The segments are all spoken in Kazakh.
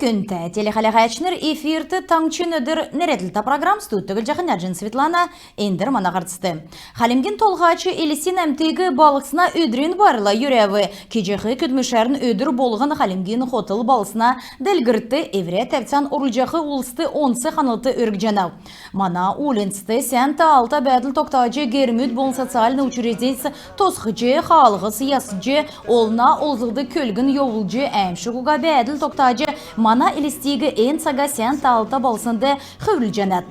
күнті телехалағайчыныр эфирті таңчын өдір нереділті программ студтігіл жақын әджін Светлана әндір мана қартысты. Халимген толғачы елесін әмтегі балықсына өдірін барыла юрәві. Кежеғі күдмішәрін өдір болған Халимген хотыл балысына дәлгіртті евре тәпцан ұрылжақы ұлысты онсы қанылты өргжанау. Мана улынсты сәнті алта бәділ тоқтағычы гермүд болын социальны учреденсі тосқычы, қалғы сиясычы, олна олзылды көлгін йовылжы әмшіғуға бәділ тоқтағычы мана елістегі ән саға сәнті алта балсынды қөвіл жанат.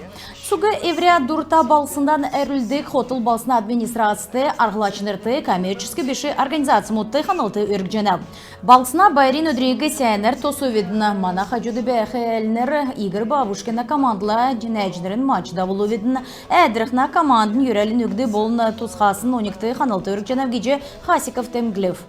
Суғы евре дұрта балсындан әрілдік хотыл балсына администрацияты арғылачынырты коммерческий беші организация мұтты қанылты өргжанау. Балсына байрин өдрегі сәнер тосу-ведіні мана қажуды бәхі әлінер Игорь Бабушкина командла жинәжінерін матчда болу ведіні әдіріқна командын юрәлін өгді болын тұсқасын 12 қанылты өргжанау геже Хасиков Темглев.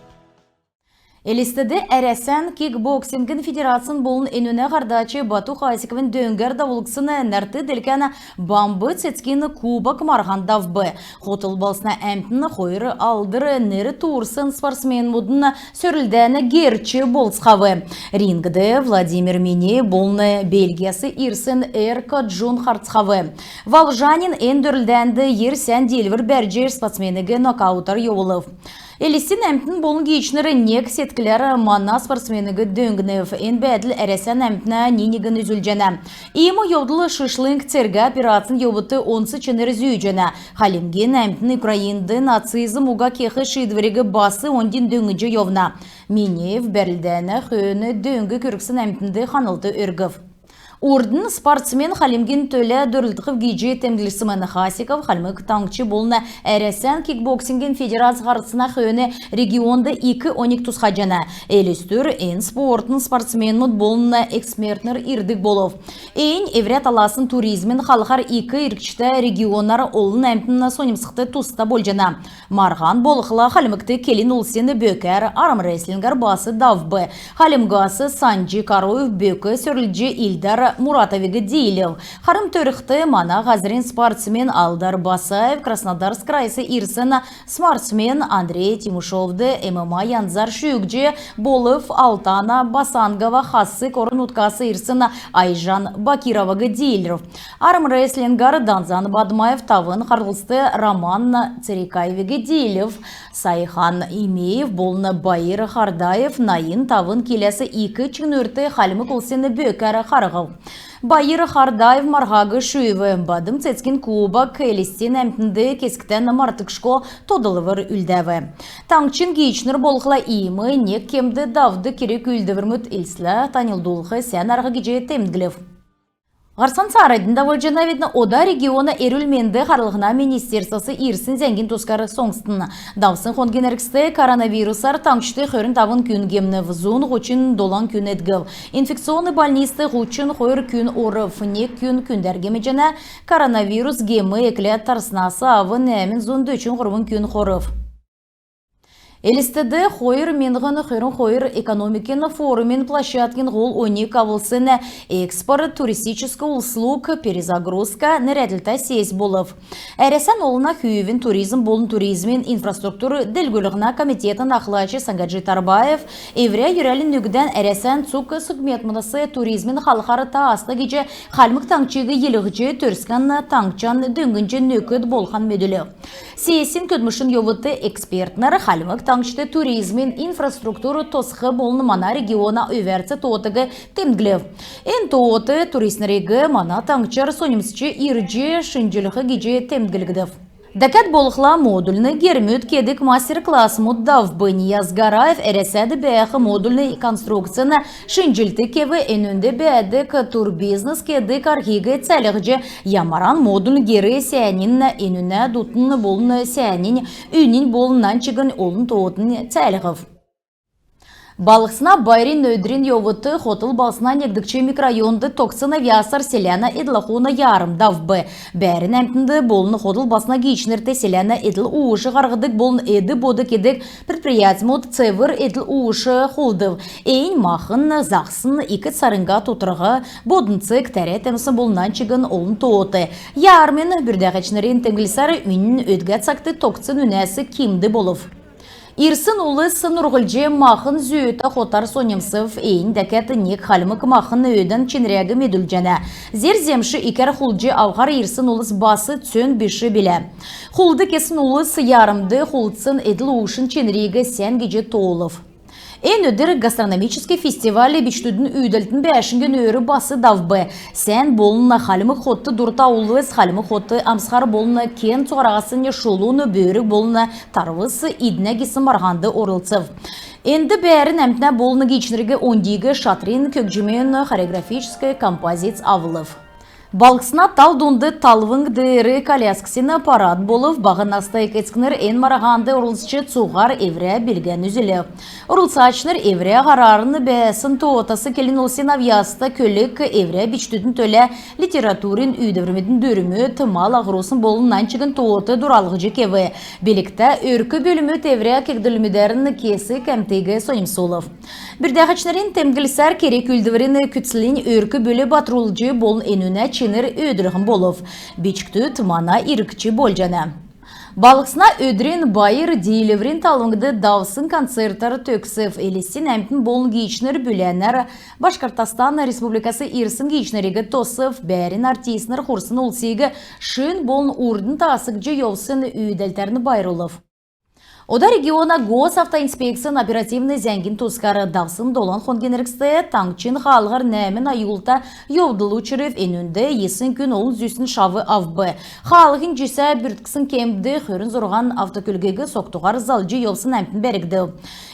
Элистеді әрәсән кикбоксингін федерациян болын әнуіне ғардачы Бату Хасиковын дөңгер давылықсыны нәрті делкәні бамбы цецкені кубок марғандав бі. Хотыл балсына әмтіні қойыры алдыры нері туырсын спортсмен мұдыны сөрілдәні герчі болсқавы. Рингді Владимир Мини болыны Бельгиясы ирсын Эрка Джун Хартсқавы. Валжанин әндірілдәнді ерсән делвір бәрджер спортсменігі нокаутар йолылып. Элисин әмтін болын гейчнері нек сеткілері мана спортсменігі дөңгінев ән бәділ әрәсән әмтіна ненігін үзілжені. Иймі йодылы шышлың цергі операциян йобыты онсы чыныр зүйжені. Халимген әмтін Украинды нацизм уға кеқі шидвірегі басы ондин дөңгіжі йовна. Минев бәрілдәні қөні дөңгі көріксін әмтінді қанылды өргів. Ордын спортсмен Халимген төлі дөрілдіқів гейджі темгілісімені Хасиков Халимік таңчы болына әрәсән кикбоксинген федерация ғарысына қөне регионды 2-12 тұсқа жана. Әлістір ән спортын спортсмен мұд болына экспертнер ирдік болов. Ән еврет аласын туризмен қалғар 2 иркчті регионар олын әмтіні сонимсықты тұста бол жана. Марған болықла Халимікті келін ұлсені бөкер, арым рестлингер басы давбы. Халимгасы Санджи Кароев бөкі сөрілджі Илдар Муратовигі дейлів. Харым төріқті мана ғазірін спортсмен Алдар Басаев, Краснодарск крайсы ирсіна спортсмен Андрей Тимушовды ММА янзар шүйгже Болов Алтана Басангова хасы корын ұткасы ирсіна Айжан Бакировағы дейлів. Арым рестлингар Данзан Бадмаев тавын қарғылсты Роман Церекаевигі дейлів. Сайхан Имеев болны Байыр Хардаев найын тавын келесі 2 чыңнөрті Халимік олсені бөкәрі қарғыл. Байыр Хардаев марғағы шүйві бадым цецкен кубак элестен әмтінді кескітен мартықшко тодылывыр үлдәві. Таңчын гейчнер болғыла иймі нек кемді давды керек үлдівірміт илсілі танылдулғы сән арғы геже темдгілів. Ғарсан сарайдында вольжана ведні ода региона әрілменді қарлығына министерсасы ирсін зәңгін тұскары соңстын. Давсын қонген әркісті коронавирусар таңшты қөрін тавын күн кемні взун ғучын долан күн әдгіл. Инфекционы больнисты ғучын қойыр күн оры фінек күн күндәргемі жана коронавирус гемі еклет тарсынасы авын әмін зон дөчін құрвын күн қорыв. Элистеді қойыр менғын қойрын қойыр экономикен форумен площадкин ғол оне кавылсыны экспорт, туристический услуг, перезагрузка, нәреділті сез болов. Әресен олына хүйівін туризм болын туризмен инфраструктуры ділгілігіна комитетін ақлачы Сангаджи Тарбаев, евре юрәлін нүгден әресен цук сүкметмінысы туризмен қалқары таасты геже қалмық таңчығы елігіже түрскен таңчан дөңгінже нөкіт болған меділі. Сесін көдмішін йовыты экспертнар қалмық таңшты туризмен инфраструктуру тосқы болны мана региона өверці тоғытығы темдгілев. Ән тоғыты туристнерегі мана таңчар сонимсычы ирджи шынжылығы геже темдгілгідів. Дәкәт болықла модульны гермүт кедік мастер-класс мұддав бұны язгараев әресәді бәйіқі модульны конструкцияны шынжылты кеві әнінді бәдік турбизнес кедік архигі цәліғжі ямаран модуль гері сәнін әніне дұтын болын сәнін үнін болыннан чығын олын тоғытын цәліғів. Балықсына байрин өдрин йовыты хотыл балсына негдікче микрорайонды токсын авиасар селяна эдлахуна ярым давбы. Бәрін әмтінді болыны хотыл басына гейчнерті селяна эдл уышы ғарғыдық болын эді боды кедік предприятимут цевыр эдл уышы холдыв. Эйн махын зақсын икіт сарынға тутырғы бодынцы кітәрі тәмісі болынан чығын олын тоғыты. Ярмен бүрдәғечнерін тәңгілсары үнін өдгәт сақты токсын үнәсі кемді болов. Ирсын улыс Нургулже махын зүйті Хотар Сонемсов эйін дәкет нек халмык махын өйден ченрегі медүлжәне. Зерземші икер хулджи авғар Ирсын улыс басы цөн біші біле. Хулды кесін улыс ярымды хулдсын эділ ушын ченрегі сен геже тоолов. En ödür gastronomический фестивалі бичтудын үйділтін бәшінген өрі басы давбы. Сән болына халымы хотты дұрта улыз, халымы хотты амсқар болына кен соғарағасыне шолуыны бөрі болына тарвысы идіне кесім марғанды орылцыв. Энді бәрін әмтіне болына кечінірге ондигі шатрин көкжімен хореографический композиц авылов. Балксына талдунды талвың дыры колясксына парад болып, бағынастай кеткінір ен марағанды ұрылсычы цуғар еврея білген үзілі. Ұрылсачныр еврея ғарарыны бәсін тоотасы келін олсен авиясты көлік еврея бичтүдін төлі литературин үйдевірметін дөрімі тымал ағырусын болыннан чыгын тооты дұралғыжы кеві. Белікті өркі бөлімі еврея кегділімідерін кесі кәмтегі Сонемсолов. Бірдәғачнарын темгілсәр керек үлдівірін күтсілін өркі бөлі батырулжы болын енуіне ченір өдірігін болып. Бичікті тымана ирікчі болжаны. Балықсына өдірін байыр дейліврін талыңды давсын концерттар төксів. Елесін әмтін болын гейчнер бүләнер Башқұртстан Республикасы Ирсын гейчнерігі тосып, бәрін артисінер құрсын олсегі шын болын урдын тасық жүйовсын үйдәлтеріні байрылып. Ода региона Госавтоинспекциян оперативный зәңгін тускары давсын долан хонгенеріксті таңчин қалғар нәмін айулта йовдылу чырыв енунді есін күн олын зүйсін шавы авбы. Қалығын жүйсі бүрткісін кемді көрін зорған автокөлгегі соқтуғар залжы йовсын әмпін бәрігді.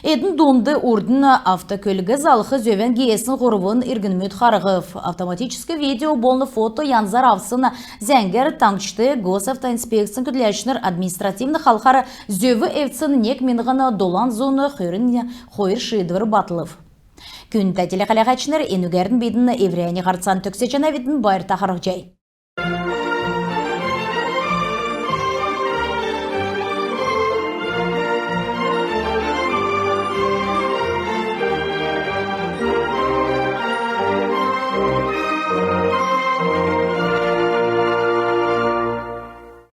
Эдін донды ордын автокөлгі залықы зөвен гейесін ғұрывын иргінмет қарығыв. Автоматический видео болны фото янзар авсын зәңгер таңчты Госавтоинспекциян күтләшінер административны қалқары зөві әвтсі нек менғана долан зоны қойрын қойыр шыдывыр батылып. Күн тәтелі қалағачыныр енугердің бедіні еврейіне қарцан төксе жана бетін байыр тақырық жай.